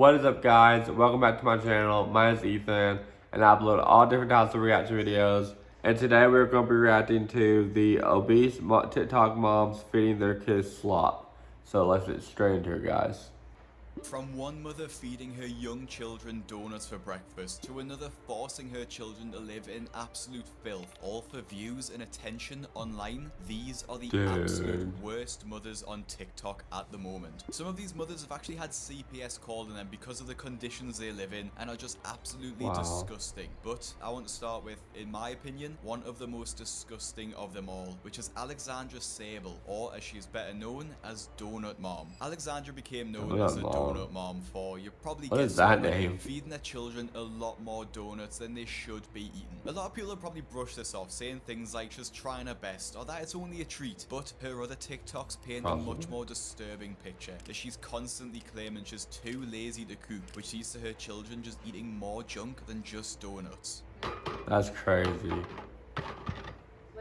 What is up, guys? Welcome back to my channel. My name is Ethan, and I upload all different types of reaction videos. And today we're going to be reacting to the obese TikTok moms feeding their kids slop. So let's get straight into it, guys. From one mother feeding her young children donuts for breakfast to another forcing her children to live in absolute filth, all for views and attention online, these are the absolute worst mothers on TikTok at the moment. Some of these mothers have actually had CPS called on them because of the conditions they live in and are just absolutely disgusting. But I want to start with, in my opinion, one of the most disgusting of them all, which is Alexandra Sable, or as she is better known as Donut Mom. Alexandra became known as a donut mom for, you probably guessed already, feeding their children a lot more donuts than they should be eating. A lot of people have probably brushed this off, saying things like she's trying her best or that it's only a treat, but her other TikToks paint a much more disturbing picture, as she's constantly claiming she's too lazy to cook, which leads to her children just eating more junk than just donuts. That's crazy.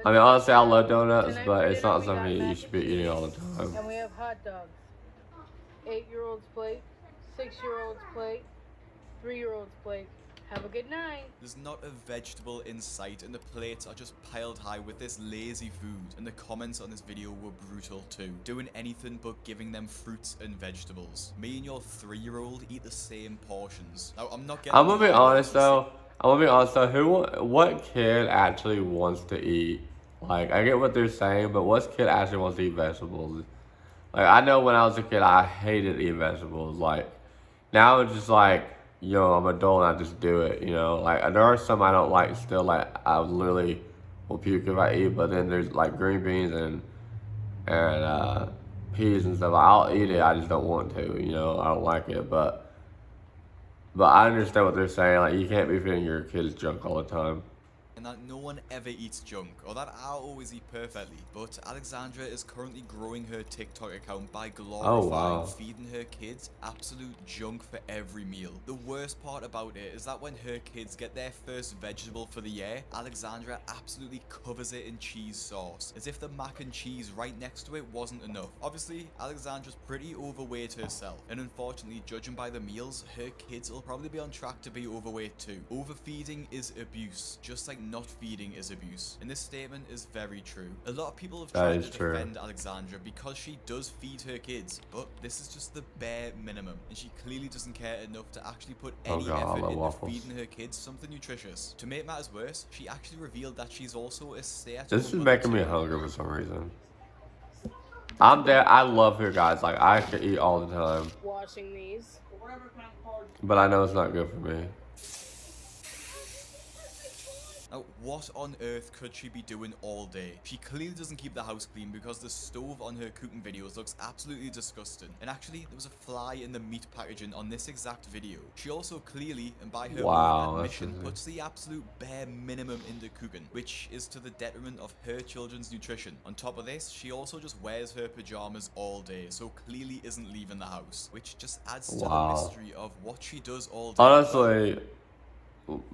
I mean, honestly, I love donuts, but it's not something you should be eating all the time. And we have hot dogs. 8-year-old's plate, 6-year-old's plate, 3-year-old's plate. Have a good night. There's not a vegetable in sight, and the plates are just piled high with this lazy food, and the comments on this video were brutal too, doing anything but giving them fruits and vegetables. Me and your 3-year-old eat the same portions. Now, I'm gonna be honest though, what kid actually wants to eat? Like, I get what they're saying, but what kid actually wants to eat vegetables? Like, I know when I was a kid, I hated eating vegetables. Like, now it's just like, I'm an adult and I just do it, Like, there are some I don't like still. Like, I literally will puke if I eat, but then there's, like, green beans and peas and stuff. I'll eat it, I just don't want to, I don't like it, but I understand what they're saying. Like, you can't be feeding your kids junk all the time. And that no one ever eats junk, or that I always eat perfectly. But Alexandra is currently growing her TikTok account by glorifying feeding her kids absolute junk for every meal. The worst part about it is that when her kids get their first vegetable for the year, Alexandra absolutely covers it in cheese sauce, as if the mac and cheese right next to it wasn't enough. Obviously, Alexandra's pretty overweight herself, and unfortunately, judging by the meals, her kids will probably be on track to be overweight too. Overfeeding is abuse, just like not feeding is abuse, and this statement is very true. A lot of people have tried to defend Alexandra because she does feed her kids, but this is just the bare minimum, and she clearly doesn't care enough to actually put any effort into feeding her kids something nutritious. To make matters worse, she actually revealed that she's also a stay-at-home This is making me hungry for some reason. I'm there. I love her, guys. Like, I could eat all the time. Washing these. But I know it's not good for me. Now, what on earth could she be doing all day? She clearly doesn't keep the house clean because the stove on her cooking videos looks absolutely disgusting. And actually, there was a fly in the meat packaging on this exact video. She also clearly, and by her own admission, puts the absolute bare minimum into cooking, which is to the detriment of her children's nutrition. On top of this, she also just wears her pajamas all day, so clearly isn't leaving the house, which just adds to the mystery of what she does all day. Honestly,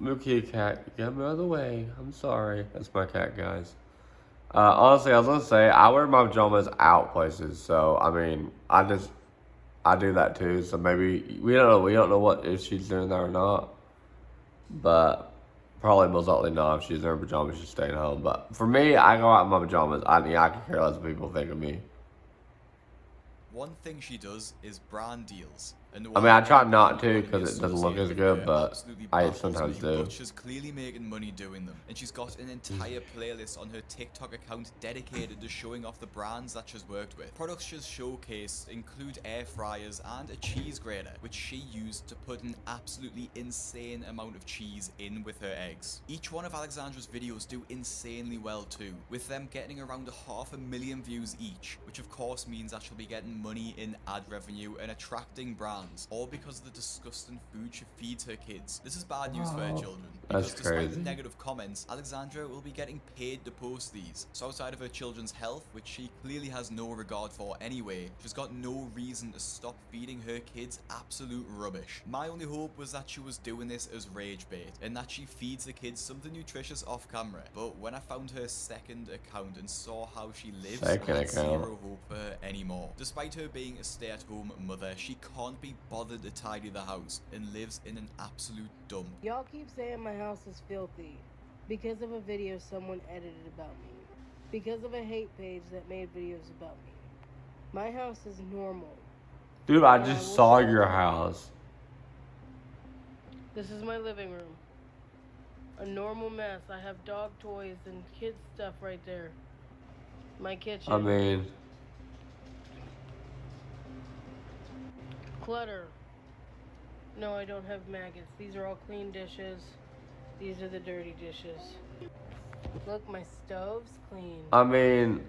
Mookie cat, get me out of the way. I'm sorry. That's my cat, guys. Honestly, I was gonna say, I wear my pajamas out places, so I mean, I do that too. So maybe we don't know what if she's doing that or not, but probably most likely not. If she's in her pajamas, she's staying home. But for me, I go out in my pajamas. I can care less what people think of me. One thing she does is brand deals. I mean, I try not to because it doesn't look as good, but I sometimes do. But she's clearly making money doing them, and she's got an entire playlist on her TikTok account dedicated to showing off the brands that she's worked with. Products she's showcased include air fryers and a cheese grater, which she used to put an absolutely insane amount of cheese in with her eggs. Each one of Alexandra's videos do insanely well too, with them getting around 500,000 views each, which of course means that she'll be getting money in ad revenue and attracting brands, all because of the disgusting food she feeds her kids. This is bad news for her children, because despite the negative comments, Alexandra will be getting paid to post these. So outside of her children's health, which she clearly has no regard for anyway, she's got no reason to stop feeding her kids absolute rubbish. My only hope was that she was doing this as rage bait, and that she feeds the kids something nutritious off camera. But when I found her second account and saw how she lives, I had zero hope for her anymore. Despite her being a stay-at-home mother, she can't be be bothered to tidy the house and lives in an absolute dump. Y'all keep saying my house is filthy because of a video someone edited about me. Because of a hate page that made videos about me. My house is normal. Dude, I And just will saw show your you. house. This is my living room. A normal mess. I have dog toys and kids stuff right there. My kitchen. I mean, Clutter. No, I don't have maggots. These are all clean dishes. These are the dirty dishes. Look, my stove's clean. I mean,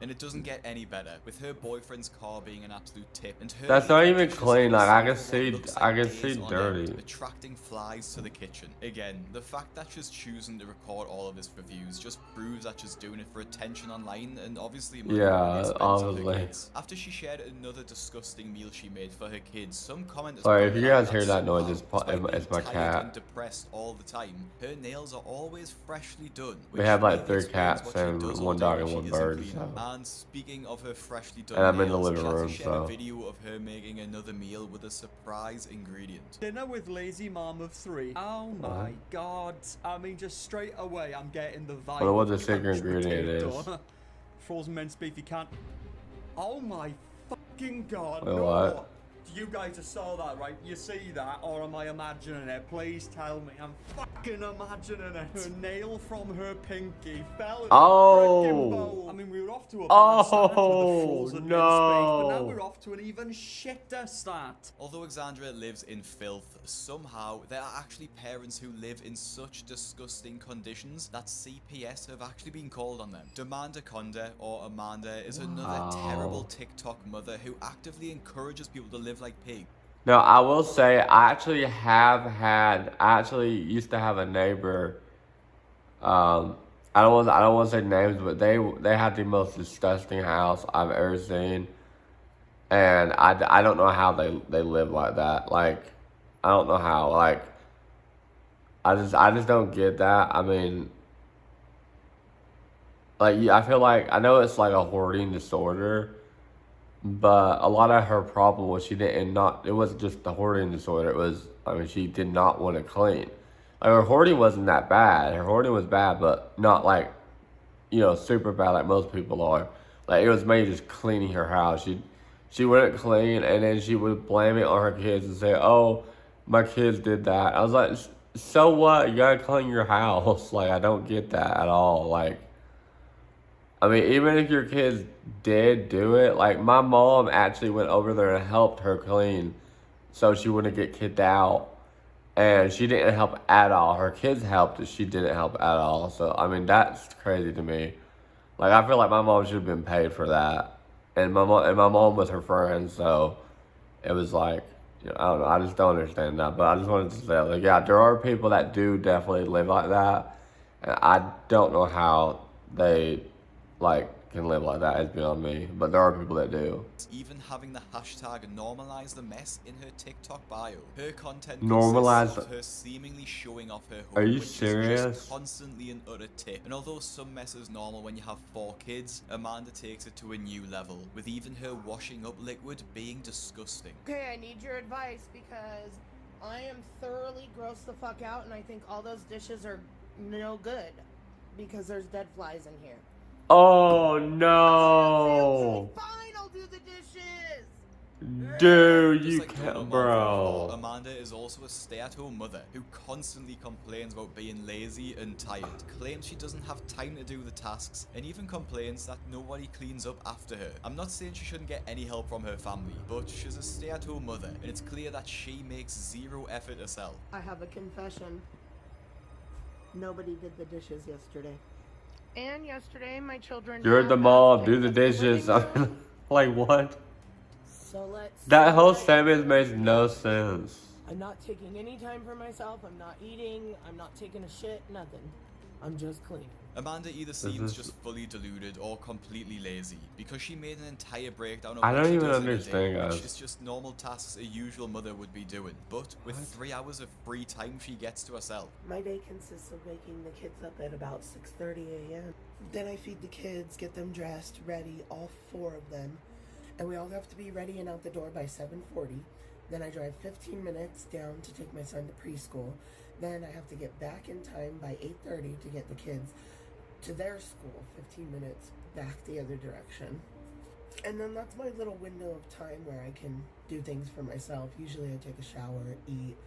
And it doesn't get any better, with her boyfriend's car being an absolute tip, and her that's not leaving even dishes clean. on the Like, I can sofa for what see, looks I like can days see on end, dirty. attracting flies to the kitchen. Again, the fact that she's choosing to record all of this for views just proves that she's doing it for attention online, and obviously money Yeah, at the expense of her obviously. kids. After she shared another disgusting meal she made for her kids, some commenters Sorry, if pointed you out guys hear that noise, somehow, it's despite being my tired and cat. depressed all the time, her nails are always freshly done. We which have like maybe 3 explains cats what she and does all 1 day dog when and she 1 isn't bird. cleaning. So, And speaking of her freshly done and I'm in the nails, living room. Chelsea shared a So, video of her making another meal with a surprise ingredient. Dinner with lazy mom of 3. Oh my god. I mean, just straight away, I'm getting the vibe. I wonder what the of secret couch ingredient potato. is. Frozen minced beef, you can't. Oh my fucking god. Wait, no. what? You guys just saw that, right? You see that, or am I imagining it? Please tell me. I'm fucking imagining it. Her nail from her pinky fell in Oh. the frickin' bowl. I mean, we were off to a bad start with the Oh, frozen minced beef, but now no. we're off to an even shitter start. Although Alexandra lives in filth, somehow there are actually parents who live in such disgusting conditions that CPS have actually been called on them. Demanda Conda, or Amanda, is another Wow. terrible TikTok mother who actively encourages people to live like pigs. now I will say I actually used to have a neighbor. I don't want to say names, but they had the most disgusting house I've ever seen, and I don't know how they live like that. Like, I don't know how. Like, I just don't get that. I mean, like, I feel like I know it's like a hoarding disorder, but a lot of her problem was it wasn't just the hoarding disorder. It was, I mean, she did not want to clean. Like, her hoarding wasn't that bad. Her hoarding was bad, but not like, super bad like most people are. Like, it was mainly just cleaning her house. She wouldn't clean, and then she would blame it on her kids and say, "Oh, my kids did that." I was like, "So what? You gotta clean your house." Like, I don't get that at all. Like, I mean, even if your kids did do it, like, my mom actually went over there and helped her clean so she wouldn't get kicked out. And she didn't help at all. Her kids helped, and she didn't help at all. So, I mean, that's crazy to me. Like, I feel like my mom should have been paid for that. And my mom was her friend, so it was like, I don't know. I just don't understand that. But I just wanted to say, like, yeah, there are people that do definitely live like that. And I don't know how they, like, can live like that. It's beyond me. But there are people that do. Even having the hashtag normalize the mess in her TikTok bio. Her content Normalize- consists of her seemingly showing off her home, Are you which is serious? just constantly an utter tip. And although some mess is normal when you have 4 kids, Amanda takes it to a new level, with even her washing up liquid being disgusting. Okay, I need your advice because I am thoroughly grossed the fuck out and I think all those dishes are no good because there's dead flies in here. Oh, no. Okay, fine, I'll do the dishes! Dude, Just you like doing can't, a mouthful, bro. Amanda is also a stay-at-home mother who constantly complains about being lazy and tired, claims she doesn't have time to do the tasks, and even complains that nobody cleans up after her. I'm not saying she shouldn't get any help from her family, but she's a stay-at-home mother, and it's clear that she makes zero effort herself. I have a confession. Nobody did the dishes yesterday. And yesterday, my children. You're at the half-assed mall, do it the at the living dishes. I mean, room. like, what? So let's. That whole see. sentence makes no sense. I'm not taking any time for myself. I'm not eating. I'm not taking a shit. Nothing. I'm just cleaning. Amanda either seems is- just fully deluded or completely lazy, because she made an entire breakdown of I what don't she even does in a understand, day, guys. which is just normal tasks a usual mother would be doing, but with 3 hours of free time she gets to herself. My day consists of waking the kids up at about 6:30 a.m. Then I feed the kids, get them dressed, ready, all 4 of them. and we all have to be ready and out the door by 7:40. Then I drive 15 minutes down to take my son to preschool. Then I have to get back in time by 8:30 to get the kids to their school, 15 minutes back the other direction. And then that's my little window of time where I can do things for myself. Usually I take a shower, eat,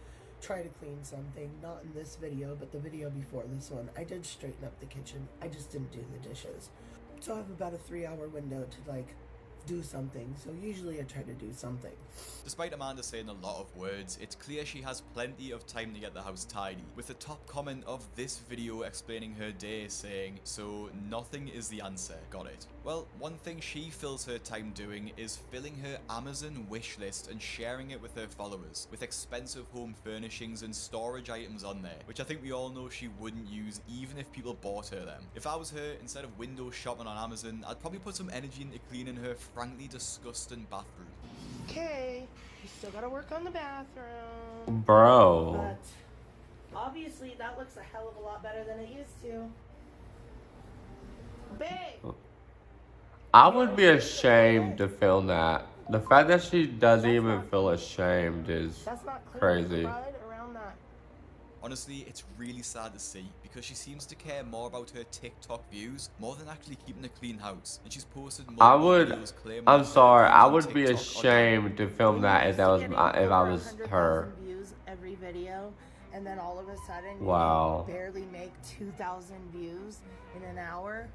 try to clean something. Not in this video, but the video before this one. I did straighten up the kitchen. I just didn't do the dishes. So I have about a 3-hour window to like do something. So usually I try to do something. Despite Amanda saying a lot of words, it's clear she has plenty of time to get the house tidy, with the top comment of this video explaining her day saying, "So nothing is the answer, got it." Well, one thing she fills her time doing is filling her Amazon wish list and sharing it with her followers, with expensive home furnishings and storage items on there, which I think we all know she wouldn't use even if people bought her them. If I was her, instead of window shopping on Amazon, I'd probably put some energy into cleaning her frankly disgusting bathroom. Okay, you still gotta work on the bathroom. Bro. But obviously that looks a hell of a lot better than it used to. Babe! I would be ashamed to film that. The fact that she doesn't even feel ashamed is That's not clear. crazy. Right around that. Honestly, it's really sad to see, because she seems to care more about her TikTok views more than actually keeping a clean house, and she's posted multiple videos claiming I'm that sorry, her I views on would be TikTok are ashamed to film that if I was her. Views every video, and then all of a sudden Wow. you barely make 2,000 views in an hour.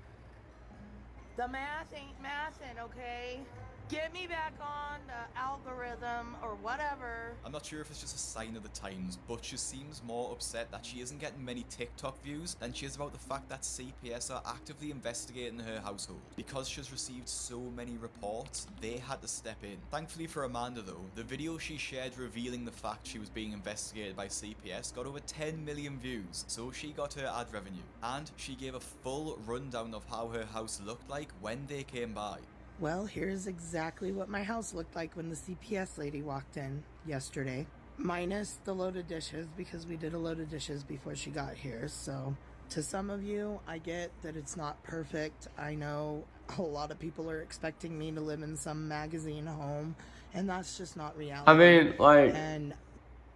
The math ain't mathin', okay? Get me back on the algorithm or whatever. I'm not sure if it's just a sign of the times, but she seems more upset that she isn't getting many TikTok views than she is about the fact that CPS are actively investigating her household. Because she's received so many reports, they had to step in. Thankfully for Amanda though, the video she shared revealing the fact she was being investigated by CPS got over 10 million views, so she got her ad revenue. And she gave a full rundown of how her house looked like when they came by. Well, here's exactly what my house looked like when the CPS lady walked in yesterday. Minus the load of dishes, because we did a load of dishes before she got here. So, to some of you, I get that it's not perfect. I know a lot of people are expecting me to live in some magazine home, and that's just not reality. I mean, like, And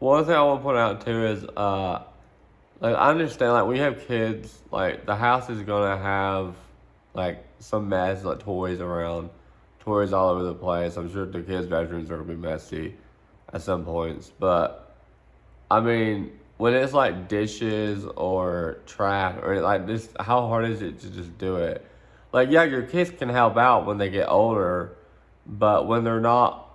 one thing I want to point out too is, like, I understand, like, when you have kids, like, the house is gonna have, like, some mess, like, toys around, toys all over the place. I'm sure the kids' bedrooms are gonna be messy at some points, but, I mean, when it's, like, dishes or trash, or, like, this, how hard is it to just do it? Like, yeah, your kids can help out when they get older, but when they're not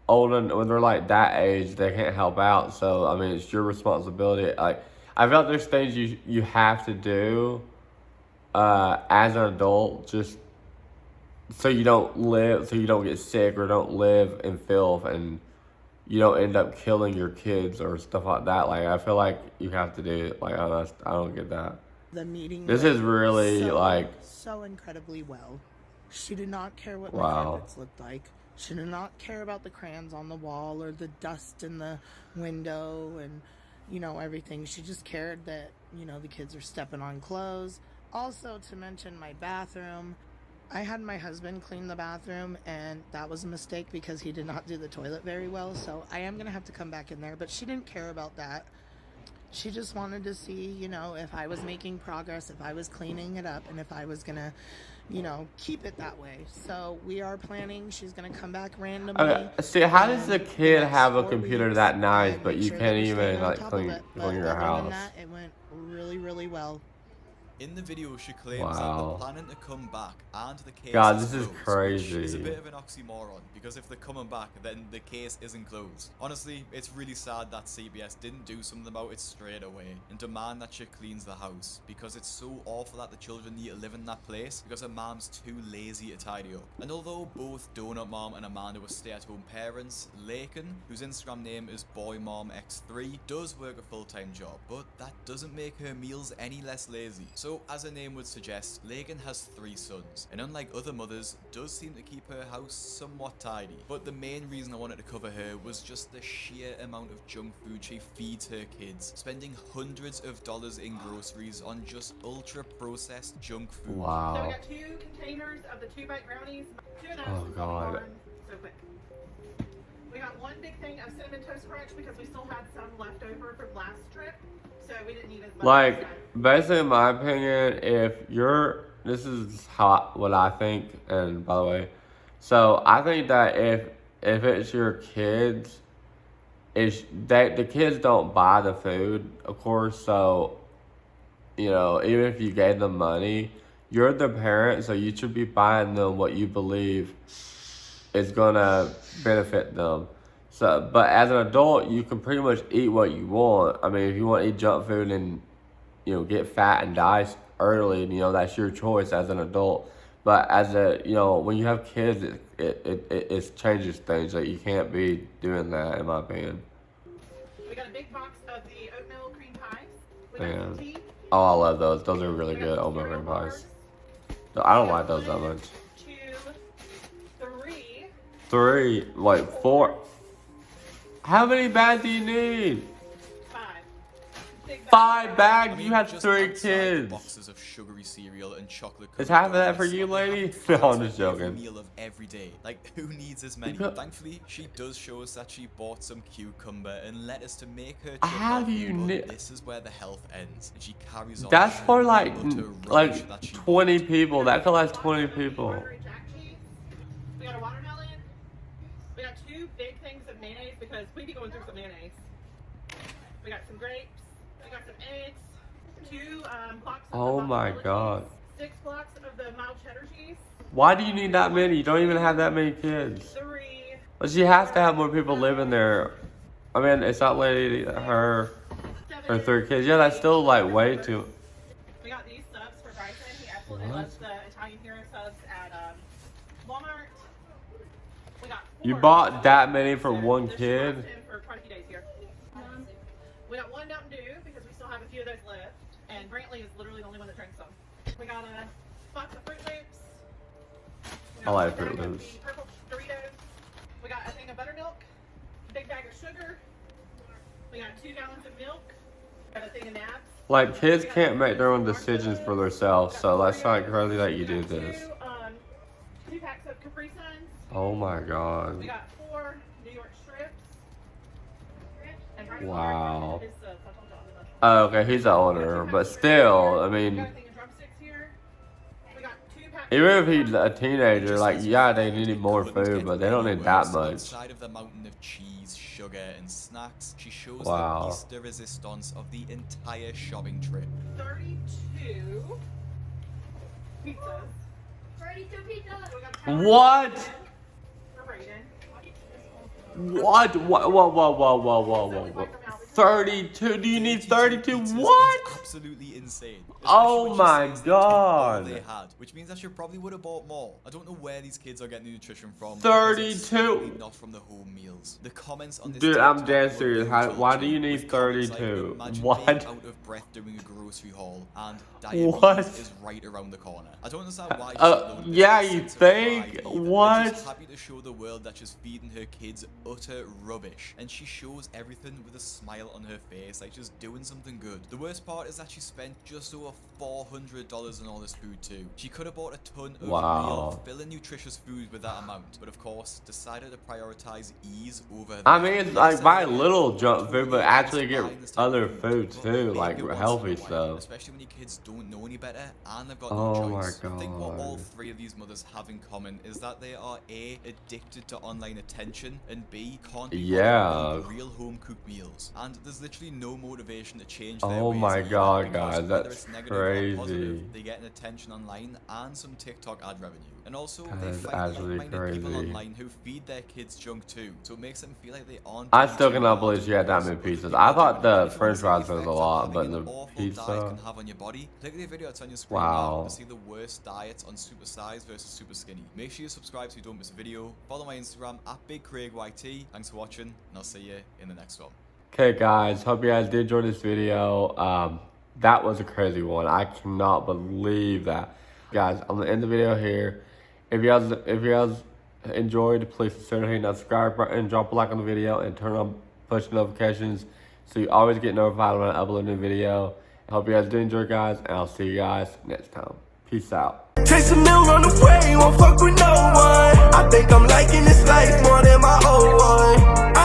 old and when they're, like, that age, they can't help out, so, I mean, it's your responsibility. Like, I feel like there's things you have to do, as an adult, just so you don't get sick or don't live in filth and you don't end up killing your kids or stuff like that. Like, I feel like you have to do it. Like, I don't get that. the meeting This went is really, like, so incredibly well. She did not care what Wow. my carpets looked like. She did not care about the crayons on the wall or the dust in the window and, you know, everything. She just cared that, you know, the kids are stepping on clothes. Also, to mention my bathroom, I had my husband clean the bathroom, and that was a mistake because he did not do the toilet very well, so I am going to have to come back in there, but she didn't care about that. She just wanted to see, you know, if I was making progress, if I was cleaning it up, and if I was going to, you know, keep it that way. So we are planning. She's going to come back randomly. Okay, see, how does the kid next have a 4 computer weeks that nice, and but make you sure can't that we're staying even, on like, top of clean it. But your other than house? that, it went really, really well. In the video, she claims Wow. that they're planning to come back and the case God, is this is closed, which is a crazy. bit of an oxymoron, because if they're coming back, then the case isn't closed. Honestly, it's really sad that CBS didn't do something about it straight away and demand that she cleans the house, because it's so awful that the children need to live in that place because her mom's too lazy to tidy up. And although both Donut Mom and Amanda were stay-at-home parents, Lakin, whose Instagram name is BoyMomX3, does work a full-time job, but that doesn't make her meals any less lazy. So, as her name would suggest, Lagan has 3 sons, and unlike other mothers, does seem to keep her house somewhat tidy. But the main reason I wanted to cover her was just the sheer amount of junk food she feeds her kids, spending hundreds of dollars in groceries on just ultra-processed junk food. So we Wow. got 2 containers of the 2-bite brownies, 2 Oh, God. so quick. We got one big thing of Cinnamon Toast Crunch because we still had some left over from last trip, so we didn't need as much. Like, basically, in my opinion, this is what I think, and by the way, so I think that if it's your kids, the kids don't buy the food, of course, so, you know, even if you gave them money, you're the parent, so you should be buying them what you believe is gonna benefit them. So, but as an adult, you can pretty much eat what you want. I mean, if you want to eat junk food and, you know, get fat and die early, you know, that's your choice as an adult. But as when you have kids, it changes things. Like, you can't be doing that, in my opinion. We got a big box of the oatmeal cream pies. We got some tea. Oh, I love those. Those are really good oatmeal cream pies. I don't like those that much. 2, 3. 3, like 4. How many bags do you need? 5. 5 bags? I mean, You have just 3 outside kids. Boxes of sugary cereal and chocolate. Is half of that for you, lady? No, I'm just joking. Meal of every day. Like, who needs as many? Thankfully, she does show us that she bought some cucumber and lettuce to make her chip. How do you need? This is where the health ends, and she carries on. That's for like that 20 people. That could last 20 people. We got a watermelon. We got 2 big things of mayonnaise because we be going through some mayonnaise. We got some grapes. We got some eggs. 2 blocks of Oh my god. 6 blocks of the mild cheddar cheese. Why do you need that many? You don't even have that many kids. 3. But she has to have more people living there. I mean, it's not lady, her 3 kids. Yeah, that's still like way too. We got these subs for Bryson. He absolutely loves the Italian hero subs at Walmart. We got 4. You bought that many for one kid? For quite a few days here. We got 1 Mountain Dew because we still have a few of those left. And Brantley is literally the only one that drinks them. We got a box of Fruit Loops. I like Fruit Loops. Purple Doritos. We got a thing of buttermilk. A big bag of sugar. We got 2 gallons of milk. We got a thing of nabs. Like, kids can't make their own decisions for themselves, so that's not crazy that you do this. 2 packs of Capri Suns. Oh my god. We got 4 New York strips. And Wow. Oh, okay, he's the owner, but still, I mean, even if he's a teenager, like, yeah, they needed more food, but they don't need that much. Inside of the mountain of cheese, sugar, and snacks, she shows Wow. the piece de resistance of the entire shopping trip. 32 pizzas. 32 pizzas. What? For Brayden. What? Whoa. 32? Do you need 32? What? It's absolutely insane. Oh my god. They had, which means that she probably would have bought more. I don't know where these kids are getting the nutrition from. 32? Not from the home meals. The comments on this Dude, I'm TikTok dead were serious. Why do you need 32? Imagine What? being out of breath doing a grocery haul and diabetes What? is right around the corner. I don't understand why. Yeah, you think? What? She's happy to show the world that she's feeding her kids utter rubbish, and she shows everything with a smile on her face, like she's doing something good. The worst part is that she spent just over $400 on all this food too. She could have bought a ton of real, filling nutritious food with that amount, but of course decided to prioritize ease over. I mean, it's like buy little junk food, but actually get other foods too, like healthy stuff. Especially when your kids don't know any better and they've got Oh no my choice. I think what all god. 3 of these mothers have in common is that they are A, addicted to online attention, and B, can't be bothered to make real home cooked meals. And there's literally no motivation to change their Oh ways my either, god, because guys, whether that's it's negative or positive, crazy. they get an attention online and some TikTok ad revenue. And also, That they is find actually like-minded people crazy. online who feed their kids junk too, so it makes them feel like they aren't. I doing still too cannot well believe she had that many pizzas. I thought the french fries was a lot, but the pizza. Can have on your body. Click the video that's on your screen Wow. now to see the worst diets on super size versus super skinny. Make sure you subscribe so you don't miss a video. Follow my Instagram at BigCraigYT. Thanks for watching, and I'll see you in the next one. Okay, guys, hope you guys did enjoy this video. That was a crazy one. I cannot believe that. Guys, I'm gonna end the video here. If you guys enjoyed, please consider hitting that subscribe button, drop a like on the video, and turn on push notifications so you always get notified when I upload a new video. I hope you guys did enjoy, guys, and I'll see you guys next time. Peace out. Chase a meal, run away, won't fuck with no one. I think I'm liking this life more than my old one.